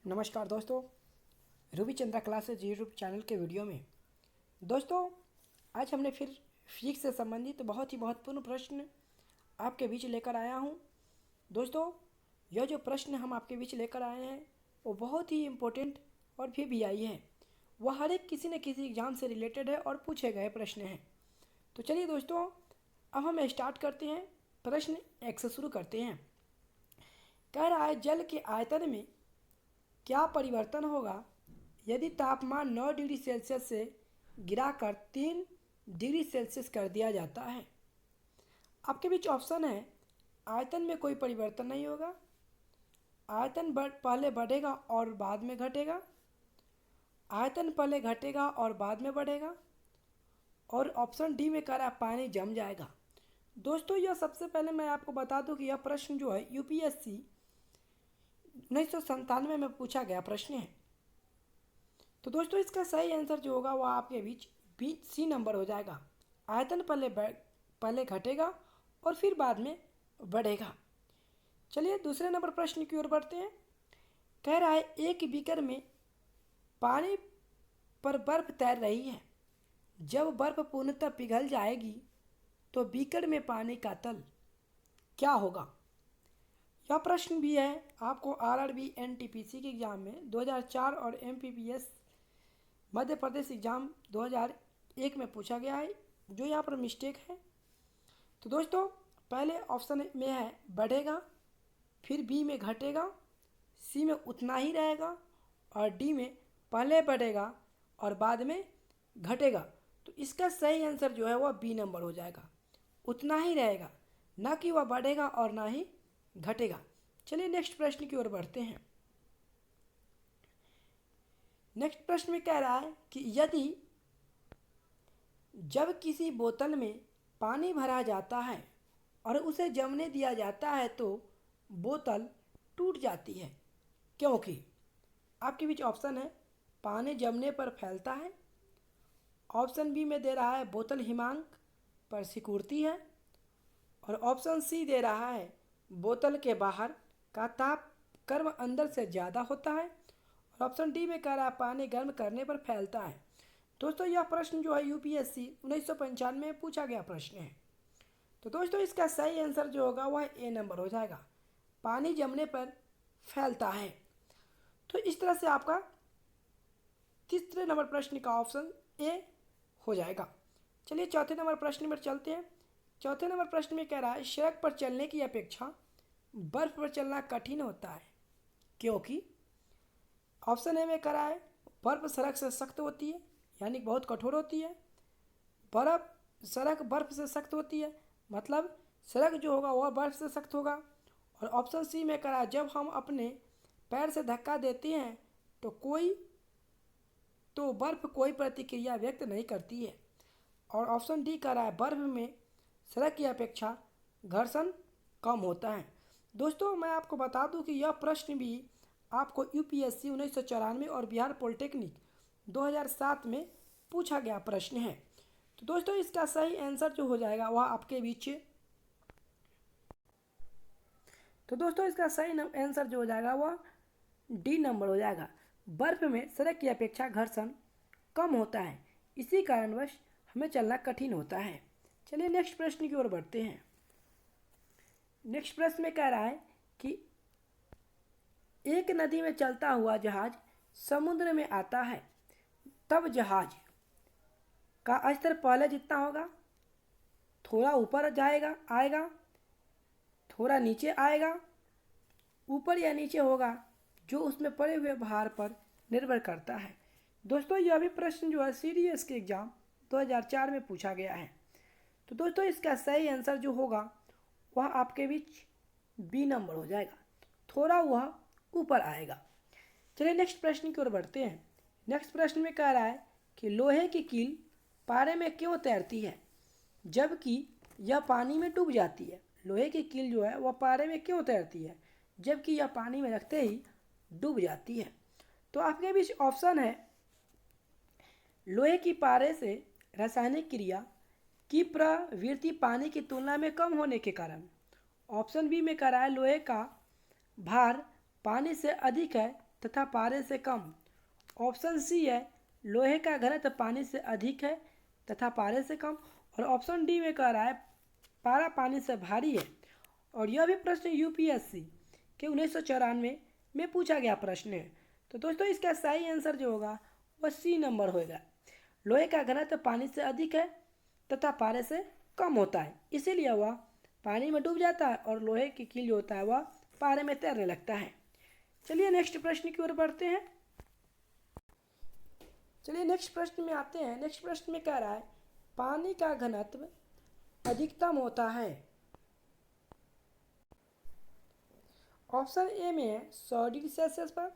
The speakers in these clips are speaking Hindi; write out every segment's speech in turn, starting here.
नमस्कार दोस्तों, Ruby Chandra classes YouTube channel के वीडियो में दोस्तों आज हमने फिर फिजिक्स से संबंधित बहुत ही महत्वपूर्ण प्रश्न आपके बीच लेकर आया हूं। दोस्तों यह जो प्रश्न हम आपके बीच लेकर आए हैं वो बहुत ही इम्पोर्टेंट और VVI है। वह हर एक किसी न किसी एग्ज़ाम से रिलेटेड है और पूछे गए प्रश्न हैं। तो चलिए दोस्तों अब हम स्टार्ट करते हैं। प्रश्न एक से शुरू करते हैं। कह रहा है जल के आयतन में क्या परिवर्तन होगा यदि तापमान 9 डिग्री सेल्सियस से गिराकर 3 डिग्री सेल्सियस कर दिया जाता है। आपके बीच ऑप्शन है आयतन में कोई परिवर्तन नहीं होगा, आयतन पहले बढ़ेगा और बाद में घटेगा, आयतन पहले घटेगा और बाद में बढ़ेगा, और ऑप्शन डी में कह रहा है पानी जम जाएगा। दोस्तों यह सबसे पहले मैं आपको बता दूं कि यह प्रश्न जो है यूपीएससी 1997 में पूछा गया प्रश्न है। तो दोस्तों इसका सही आंसर जो होगा वह आपके बीच सी नंबर हो जाएगा। आयतन पहले घटेगा और फिर बाद में बढ़ेगा। चलिए दूसरे नंबर प्रश्न की ओर बढ़ते हैं। कह रहा है एक बीकर में पानी पर बर्फ तैर रही है। जब बर्फ पूर्णतः पिघल जाएगी तो बीकर में पानी का तल क्या होगा। यह प्रश्न भी है आपको आरआरबी एनटीपीसी के एग्ज़ाम में 2004 और एमपीपीएस मध्य प्रदेश एग्ज़ाम 2001 में पूछा गया है, जो यहाँ पर मिस्टेक है। तो दोस्तों पहले ऑप्शन में है बढ़ेगा, फिर बी में घटेगा, सी में उतना ही रहेगा और डी में पहले बढ़ेगा और बाद में घटेगा। तो इसका सही आंसर जो है वह बी नंबर हो जाएगा, उतना ही रहेगा, ना कि वह बढ़ेगा और ना ही घटेगा। चलिए नेक्स्ट प्रश्न की ओर बढ़ते हैं। नेक्स्ट प्रश्न में कह रहा है कि यदि जब किसी बोतल में पानी भरा जाता है और उसे जमने दिया जाता है तो बोतल टूट जाती है, क्योंकि आपके बीच ऑप्शन है पानी जमने पर फैलता है, ऑप्शन बी में दे रहा है बोतल हिमांक पर सिकुड़ती है, और ऑप्शन सी दे रहा है बोतल के बाहर का ताप कर्व अंदर से ज़्यादा होता है, और ऑप्शन डी में कह रहा है पानी गर्म करने पर फैलता है। दोस्तों यह प्रश्न जो है यूपीएससी 1995 में पूछा गया प्रश्न है। तो दोस्तों इसका सही आंसर जो होगा वह ए नंबर हो जाएगा, पानी जमने पर फैलता है। तो इस तरह से आपका तीसरे नंबर प्रश्न का ऑप्शन ए हो जाएगा। चलिए चौथे नंबर प्रश्न पर चलते हैं। चौथे नंबर प्रश्न में कह रहा है सड़क पर चलने की अपेक्षा बर्फ पर चलना कठिन होता है, क्योंकि ऑप्शन ए में कह रहा है बर्फ सड़क से सख्त होती है, यानी बहुत कठोर होती है। सड़क बर्फ से सख्त होती है, मतलब सड़क जो होगा वह बर्फ से सख्त होगा। और ऑप्शन सी में कह रहा है जब हम अपने पैर से धक्का देते हैं तो बर्फ कोई प्रतिक्रिया व्यक्त नहीं करती है। और ऑप्शन डी कह रहा है बर्फ में सड़क की अपेक्षा घर्षण कम होता है। दोस्तों मैं आपको बता दूं कि यह प्रश्न भी आपको यूपीएससी 1994 और बिहार पॉलिटेक्निक 2007 में पूछा गया प्रश्न है। तो दोस्तों इसका सही आंसर जो हो जाएगा वह आपके बीच इसका सही आंसर जो हो जाएगा वह डी नंबर हो जाएगा। बर्फ में सड़क की अपेक्षा घर्षण कम होता है, इसी कारणवश हमें चलना कठिन होता है। चलिए नेक्स्ट प्रश्न की ओर बढ़ते हैं। नेक्स्ट प्रश्न में कह रहा है कि एक नदी में चलता हुआ जहाज समुद्र में आता है, तब जहाज का स्तर पहले जितना होगा, थोड़ा ऊपर आएगा, थोड़ा नीचे आएगा, ऊपर या नीचे होगा, जो उसमें पड़े हुए भार पर निर्भर करता है। दोस्तों यह भी प्रश्न जो है सीडीएस के एग्जाम 2004 में पूछा गया है। तो दोस्तों इसका सही आंसर जो होगा वह आपके बीच बी नंबर हो जाएगा, थोड़ा वह ऊपर आएगा। चलिए नेक्स्ट प्रश्न की ओर बढ़ते हैं। नेक्स्ट प्रश्न में कह रहा है कि लोहे की कील पारे में क्यों तैरती है जबकि यह पानी में डूब जाती है। लोहे की कील जो है वह पारे में क्यों तैरती है जबकि यह पानी में रखते ही डूब जाती है। तो आपके बीच ऑप्शन है लोहे की पारे से रासायनिक क्रिया की प्रवृत्ति पानी की तुलना में कम होने के कारण, ऑप्शन बी में कह रहा है लोहे का भार पानी से अधिक है तथा पारे से कम। ऑप्शन सी है लोहे का घनत्व पानी से अधिक है तथा पारे से कम। और ऑप्शन डी में कह रहा है पारा पानी से भारी है। और यह भी प्रश्न यूपीएससी के 1994 में पूछा गया प्रश्न है। तो दोस्तों इसका सही आंसर जो होगा वह सी नंबर होगा। लोहे का घनत्व पानी से अधिक है तथा पारे से कम होता है, इसीलिए वह पानी में डूब जाता है और लोहे की कील जो होता है वह पारे में तैरने लगता है। चलिए नेक्स्ट प्रश्न की ओर बढ़ते हैं। चलिए नेक्स्ट प्रश्न में आते हैं। नेक्स्ट प्रश्न में कह रहा है पानी का घनत्व अधिकतम होता है। ऑप्शन ए में है 100 डिग्री सेल्सियस पर,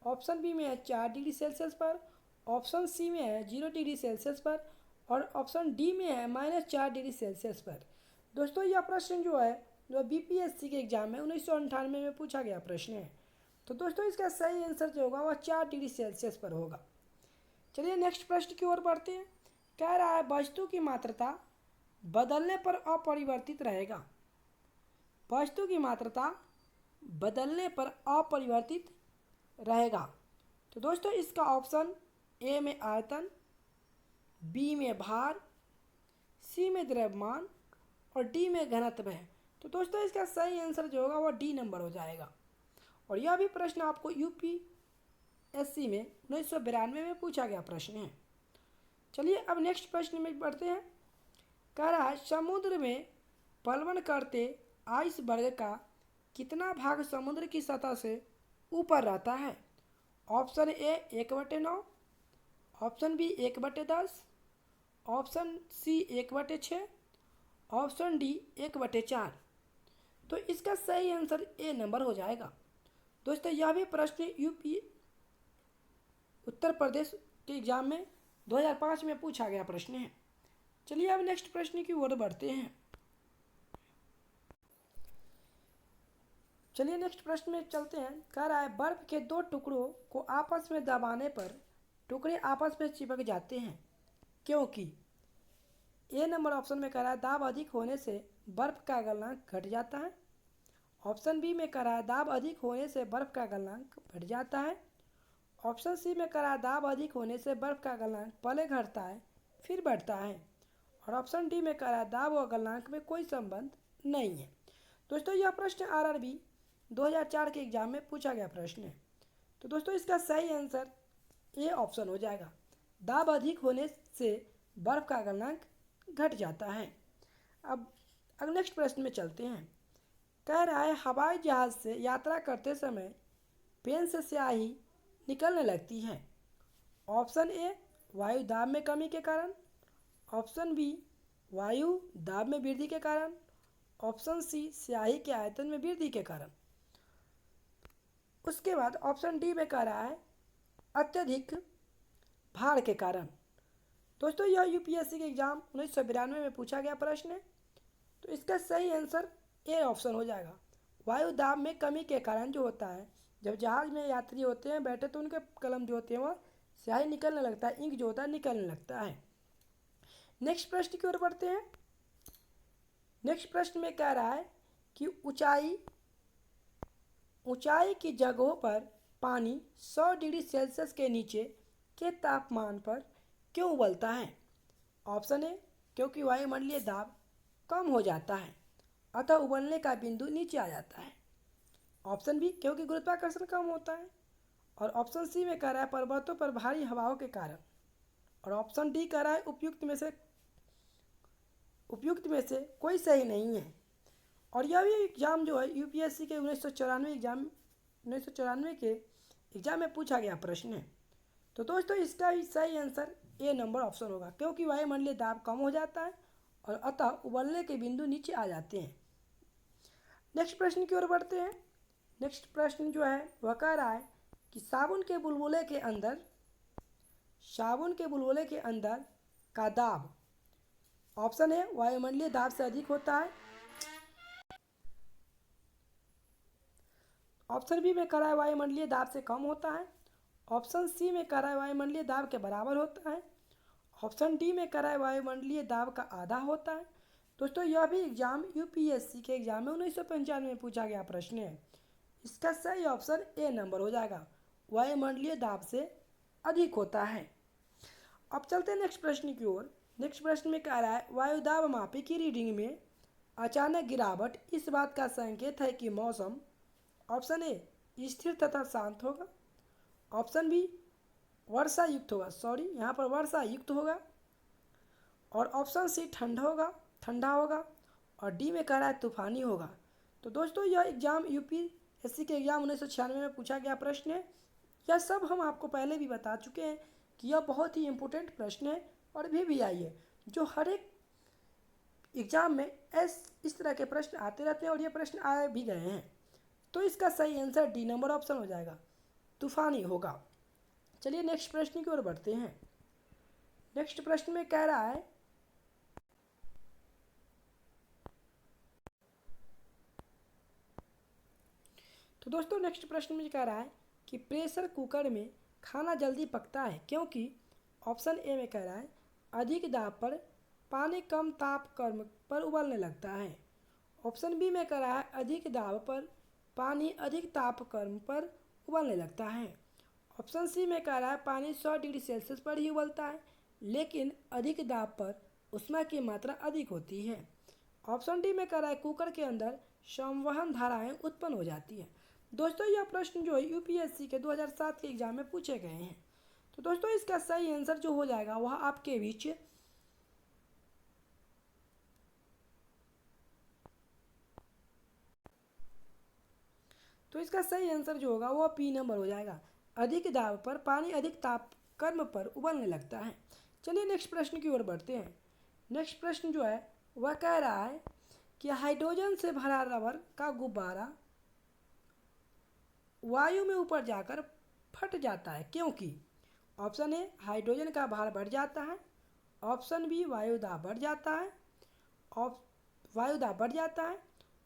ऑप्शन बी में है 4 डिग्री सेल्सियस पर, ऑप्शन सी में है 0 डिग्री सेल्सियस पर और ऑप्शन डी में है -4 डिग्री सेल्सियस पर। दोस्तों यह प्रश्न जो है जो बीपीएससी के एग्जाम में 1998 में पूछा गया प्रश्न है। तो दोस्तों इसका सही आंसर जो होगा वह 4 डिग्री सेल्सियस पर होगा। चलिए नेक्स्ट प्रश्न की ओर बढ़ते हैं। कह रहा है वस्तु की मात्रा बदलने पर अपरिवर्तित रहेगा। वस्तु की मात्रा बदलने पर अपरिवर्तित रहेगा। तो दोस्तों इसका ऑप्शन ए में आयतन, बी में भार, सी में द्रव्यमान और डी में घनत्व है। तो दोस्तों इसका सही आंसर जो होगा वह डी नंबर हो जाएगा। और यह भी प्रश्न आपको यूपीएससी में 1992 में पूछा गया प्रश्न है। चलिए अब नेक्स्ट प्रश्न में बढ़ते हैं। कह रहा है समुद्र में प्लवन करते आइसबर्ग का कितना भाग समुद्र की सतह से ऊपर रहता है। Option A 1/9, option B 1/10, option C 1/6, option D 1/4। तो इसका सही आंसर ए नंबर हो जाएगा। दोस्तों यह भी प्रश्न यूपी उत्तर प्रदेश के एग्जाम में 2005 में पूछा गया प्रश्न है। चलिए अब नेक्स्ट प्रश्न की ओर बढ़ते हैं। चलिए नेक्स्ट प्रश्न में चलते हैं। कह रहा है बर्फ के 2 टुकड़ों को आपस में दबाने पर टुकड़े आपस में चिपक जाते हैं क्योंकि ए नंबर ऑप्शन में कह रहा है दाब अधिक होने से बर्फ का गलनांक घट जाता है, ऑप्शन बी में कह रहा है दाब अधिक होने से बर्फ का गलनांक बढ़ जाता है, ऑप्शन सी में कह रहा है दाब अधिक होने से बर्फ का गलनांक पहले घटता है फिर बढ़ता है और ऑप्शन डी में कह रहा है दाब और गलनांक में कोई संबंध नहीं है। दोस्तों यह प्रश्न आरआरबी 2004 के एग्जाम में पूछा गया प्रश्न है। तो दोस्तों इसका सही आंसर ए ऑप्शन हो जाएगा। दाब अधिक होने से बर्फ का गलनांक घट जाता है। अब नेक्स्ट प्रश्न में चलते हैं। कह रहा है हवाई जहाज़ से यात्रा करते समय पेन से स्याही निकलने लगती है। ऑप्शन ए वायु दाब में कमी के कारण, ऑप्शन बी वायु दाब में वृद्धि के कारण, ऑप्शन सी स्याही के आयतन में वृद्धि के कारण। उसके बाद ऑप्शन डी में कह रहा है अत्यधिक भार के कारण। दोस्तों यह यूपीएससी के एग्जाम 1992 में पूछा गया प्रश्न है। तो इसका सही आंसर ए ऑप्शन हो जाएगा। वायु दाब में कमी के कारण जो होता है जब जहाज़ में यात्री होते हैं बैठे तो उनके कलम जो होते हैं वह स्याही निकलने लगता है, इंक जो होता है निकलने लगता है। नेक्स्ट प्रश्न की ओर बढ़ते हैं। नेक्स्ट प्रश्न में कह रहा है कि ऊंचाई की जगहों पर पानी 100 डिग्री सेल्सियस के नीचे के तापमान पर क्यों उबलता है। ऑप्शन ए क्योंकि वायुमंडलीय दाब कम हो जाता है अतः उबलने का बिंदु नीचे आ जाता है, ऑप्शन बी क्योंकि गुरुत्वाकर्षण कम होता है और ऑप्शन सी में कह रहा है पर्वतों पर भारी हवाओं के कारण और ऑप्शन डी कह रहा है उपयुक्त में से कोई सही नहीं है। और यह भी एग्ज़ाम जो है यूपीएससी के 1994 के एग्ज़ाम में पूछा गया प्रश्न है। तो दोस्तों इसका भी सही आंसर ए नंबर ऑप्शन होगा क्योंकि वायुमंडलीय दाब कम हो जाता है और अतः उबलने के बिंदु नीचे आ जाते हैं। नेक्स्ट प्रश्न की ओर बढ़ते हैं। नेक्स्ट प्रश्न जो है वह कह रहा है कि साबुन के बुलबुले के अंदर का दाब ऑप्शन ए वायुमंडलीय दाब से अधिक होता है, ऑप्शन बी में कह रहा है वायुमंडलीय दाब से कम होता है, ऑप्शन सी में कह रहा है वायुमंडलीय दाब के बराबर होता है, ऑप्शन डी में कह रहा है वायुमंडलीय दाब का आधा होता है। दोस्तों यह भी एग्जाम यूपीएससी के एग्जाम में 1995 में पूछा गया प्रश्न है। इसका सही ऑप्शन ए नंबर हो जाएगा। वायुमंडलीय दाब से अधिक होता है। अब चलते हैं नेक्स्ट प्रश्न की ओर। नेक्स्ट प्रश्न में कह रहा है वायुदाब मापी की रीडिंग में अचानक गिरावट इस बात का संकेत है कि मौसम ऑप्शन ए स्थिर तथा शांत होगा, ऑप्शन बी वर्षा युक्त होगा, यहाँ पर वर्षा युक्त होगा, और ऑप्शन सी ठंडा होगा, और डी में कह रहा है तूफानी होगा। तो दोस्तों यह एग्जाम यूपीएससी के एग्जाम 1996 में पूछा गया प्रश्न है। यह सब हम आपको पहले भी बता चुके हैं कि यह बहुत ही इम्पोर्टेंट प्रश्न है और अभी भी आई है, जो हर एक एग्जाम में इस तरह के प्रश्न आते रहते हैं और ये प्रश्न आए भी गए हैं। तो इसका सही आंसर डी नंबर ऑप्शन हो जाएगा, तूफानी होगा। चलिए नेक्स्ट प्रश्न की ओर बढ़ते हैं। नेक्स्ट प्रश्न में कह रहा है तो दोस्तों नेक्स्ट प्रश्न में कह रहा है कि प्रेशर कुकर में खाना जल्दी पकता है क्योंकि ऑप्शन ए में कह रहा है अधिक दाब पर पानी कम तापक्रम पर उबलने लगता है, ऑप्शन बी में कह रहा है अधिक दाब पर पानी अधिक तापक्रम पर उबलने लगता है, ऑप्शन सी में कह रहा है पानी 100 डिग्री सेल्सियस पर ही उबलता है लेकिन अधिक दाब पर ऊष्मा की मात्रा अधिक होती है, ऑप्शन डी में कह रहा है कुकर के अंदर संवहन धाराएं उत्पन्न हो जाती है। दोस्तों यह प्रश्न जो है यूपीएससी के 2007 के एग्जाम में पूछे गए हैं। तो दोस्तों इसका सही आंसर जो हो जाएगा वह आपके बीच तो इसका सही आंसर जो होगा वह पी नंबर हो जाएगा, अधिक दाब पर पानी अधिक तापक्रम पर उबलने लगता है। चलिए नेक्स्ट प्रश्न की ओर बढ़ते हैं। नेक्स्ट प्रश्न जो है वह कह रहा है कि हाइड्रोजन से भरा रबर का गुब्बारा वायु में ऊपर जाकर फट जाता है क्योंकि ऑप्शन ए हाइड्रोजन का भार बढ़ जाता है, ऑप्शन बी वायुदाब बढ़ जाता है,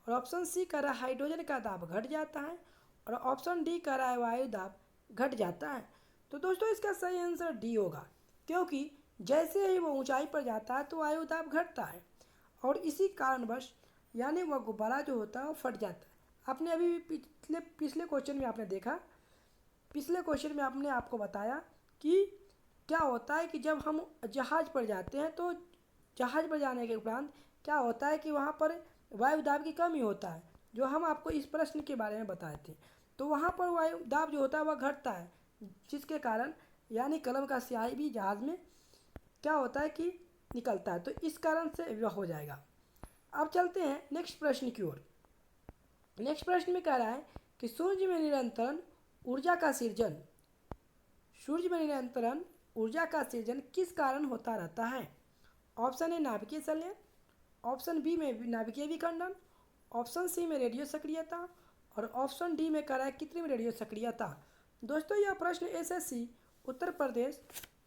और ऑप्शन सी कह रहा है हाइड्रोजन का दाब घट जाता है, और ऑप्शन डी कह रहा है वायुदाब घट जाता है। तो दोस्तों इसका सही आंसर डी होगा क्योंकि जैसे ही वो ऊंचाई पर जाता है तो वायुदाब घटता है और इसी कारणवश यानी वह गुब्बारा जो होता है वो फट जाता है। आपने अभी पिछले क्वेश्चन में आपने देखा, पिछले क्वेश्चन में आपने आपको बताया कि क्या होता है कि जब हम जहाज़ पर जाते हैं तो जहाज़ पर जाने के उपरांत क्या होता है कि वहाँ पर वायुदाब की कमी होता है, जो हम आपको इस प्रश्न के बारे में बताए थे। तो वहाँ पर वायुदाब जो होता है वह घटता है जिसके कारण यानी कलम का स्याही भी जहाज़ में क्या होता है कि निकलता है, तो इस कारण से वह हो जाएगा। अब चलते हैं नेक्स्ट प्रश्न की ओर। नेक्स्ट प्रश्न में कह रहा है कि सूर्य में निरंतर ऊर्जा का सृजन किस कारण होता रहता है, ऑप्शन ए नाभिकीय संलयन, ऑप्शन बी में नाभिकीय विखंडन, ऑप्शन सी में रेडियो सक्रियता, और ऑप्शन डी में कह रहा है कृत्रिम रेडियो सक्रियता। दोस्तों यह प्रश्न एसएससी उत्तर प्रदेश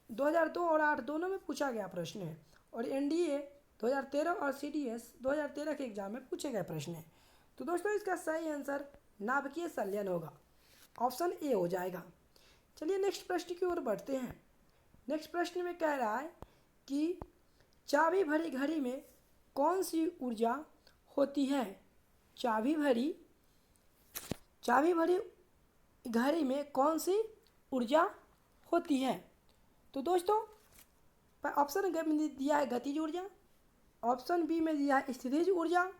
2002 और 8 दोनों में पूछा गया प्रश्न है और एनडीए 2013 और सीडीएस 2013 के एग्जाम में पूछे गए प्रश्न है। तो दोस्तों इसका सही आंसर नाभिकीय संलयन होगा, ऑप्शन ए हो जाएगा। चलिए नेक्स्ट प्रश्न की ओर बढ़ते हैं। नेक्स्ट प्रश्न में कह रहा है कि चाबी भरी घड़ी में कौन सी ऊर्जा होती है, चाबी भरी घड़ी में कौन सी ऊर्जा होती है। तो दोस्तों ऑप्शन में दिया है गतिज ऊर्जा, ऑप्शन बी में दिया है स्थितिज ऊर्जा,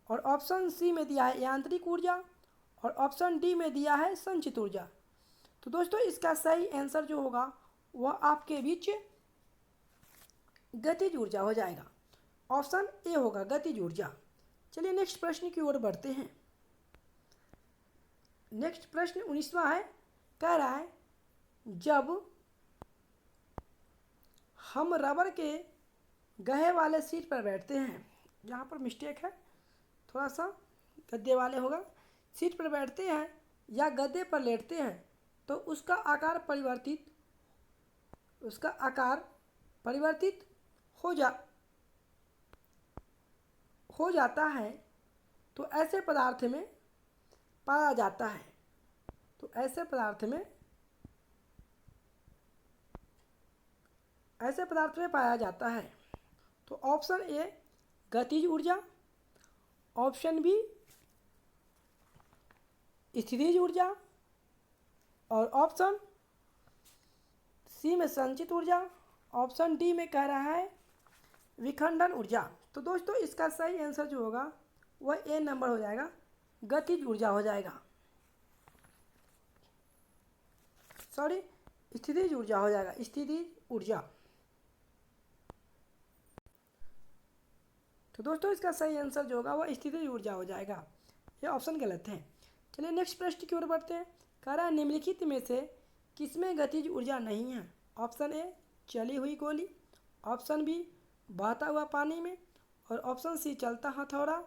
और ऑप्शन सी में दिया है यांत्रिक ऊर्जा, और ऑप्शन डी में दिया है संचित ऊर्जा। तो दोस्तों इसका सही आंसर जो होगा वह आपके बीच गतिज ऊर्जा हो जाएगा, ऑप्शन ए होगा गतिज ऊर्जा। चलिए नेक्स्ट प्रश्न की ओर बढ़ते हैं। नेक्स्ट प्रश्न 19वां है, कह रहा है जब हम रबर के गहे वाले सीट पर बैठते हैं, यहाँ पर मिस्टेक है थोड़ा सा, गद्दे वाले होगा, सीट पर बैठते हैं या गद्दे पर लेटते हैं तो उसका आकार परिवर्तित हो जाता है तो ऐसे पदार्थ में पाया जाता है, ऐसे पदार्थ में पाया जाता है। तो ऑप्शन ए गतिज ऊर्जा, ऑप्शन बी स्थितिज ऊर्जा, और ऑप्शन सी में संचित ऊर्जा, ऑप्शन डी में कह रहा है विखंडन ऊर्जा। तो दोस्तों इसका सही आंसर जो होगा वह ए नंबर हो जाएगा, गतिज ऊर्जा हो जाएगा, सॉरी स्थितिज ऊर्जा हो जाएगा, स्थितिज ऊर्जा। तो दोस्तों इसका सही आंसर जो होगा वह स्थितिज ऊर्जा हो जाएगा, यह ऑप्शन गलत है। चलिए नेक्स्ट प्रश्न की ओर बढ़ते हैं। कह रहा है निम्नलिखित में से किसमें गतिज ऊर्जा नहीं है? ऑप्शन ए चली हुई गोली, ऑप्शन बी बहता हुआ पानी में, और ऑप्शन सी चलता हथौड़ा,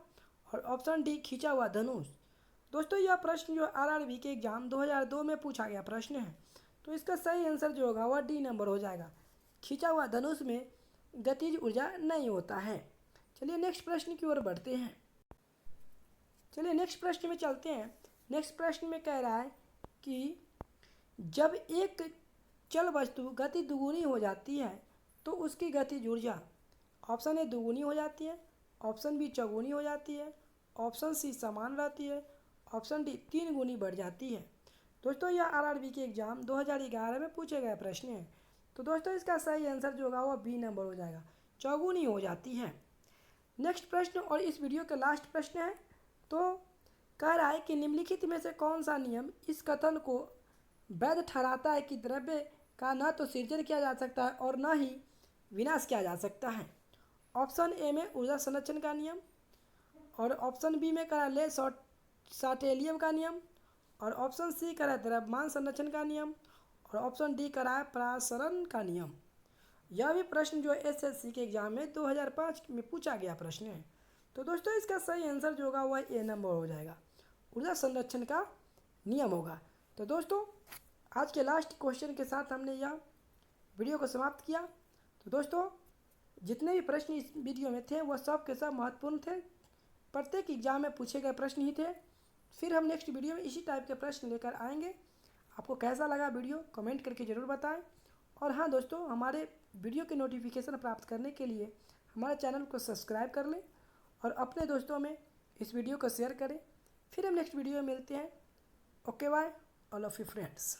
और ऑप्शन डी खींचा हुआ धनुष। दोस्तों यह प्रश्न जो आरआरबी के एग्जाम 2002 में पूछा गया प्रश्न है, तो इसका सही आंसर जो होगा वह डी नंबर हो जाएगा, खींचा हुआ धनुष में गतिज ऊर्जा नहीं होता है। चलिए नेक्स्ट प्रश्न की ओर बढ़ते हैं। चलिए नेक्स्ट प्रश्न में चलते हैं। नेक्स्ट प्रश्न में कह रहा है कि जब एक चल वस्तु गति दुगुनी हो जाती है तो उसकी गतिज ऊर्जा, ऑप्शन ए दुगुनी हो जाती है, ऑप्शन बी चौगुनी हो जाती है, ऑप्शन सी समान रहती है, ऑप्शन डी 3 गुनी बढ़ जाती है। दोस्तों यह आरआरबी के एग्जाम 2011 में पूछे गए प्रश्न है। तो दोस्तों इसका सही आंसर जो होगा वह बी नंबर हो जाएगा, चौगुनी हो जाती है। नेक्स्ट प्रश्न और इस वीडियो का लास्ट प्रश्न है। तो कह रहा है कि निम्नलिखित में से कौन सा नियम इस कथन को वैध ठहराता है कि द्रव्य का न तो सृजन किया जा सकता है और न ही विनाश किया जा सकता है? ऑप्शन ए में ऊर्जा संरक्षण का नियम, और ऑप्शन बी में करा ले साटेलियम का नियम, और ऑप्शन सी करा द्रव्यमान संरक्षण का नियम, और ऑप्शन डी करा है प्रसारण का नियम। यह भी प्रश्न जो एसएससी के एग्जाम में 2005 में पूछा गया प्रश्न है। तो दोस्तों इसका सही आंसर जो होगा वह ए नंबर हो जाएगा, ऊर्जा संरक्षण का नियम होगा। तो दोस्तों आज के लास्ट क्वेश्चन के साथ हमने यह वीडियो को समाप्त किया। तो दोस्तों जितने भी प्रश्न इस वीडियो में थे वह सब के सब महत्वपूर्ण थे, प्रत्येक एग्जाम में पूछे गए प्रश्न ही थे। फिर हम नेक्स्ट वीडियो में इसी टाइप के प्रश्न लेकर आएंगे। आपको कैसा लगा वीडियो कमेंट करके ज़रूर बताएं। और हाँ दोस्तों, हमारे वीडियो के नोटिफिकेशन प्राप्त करने के लिए हमारे चैनल को सब्सक्राइब कर लें और अपने दोस्तों में इस वीडियो को शेयर करें। फिर हम नेक्स्ट वीडियो में मिलते हैं। Okay bye all of you friends.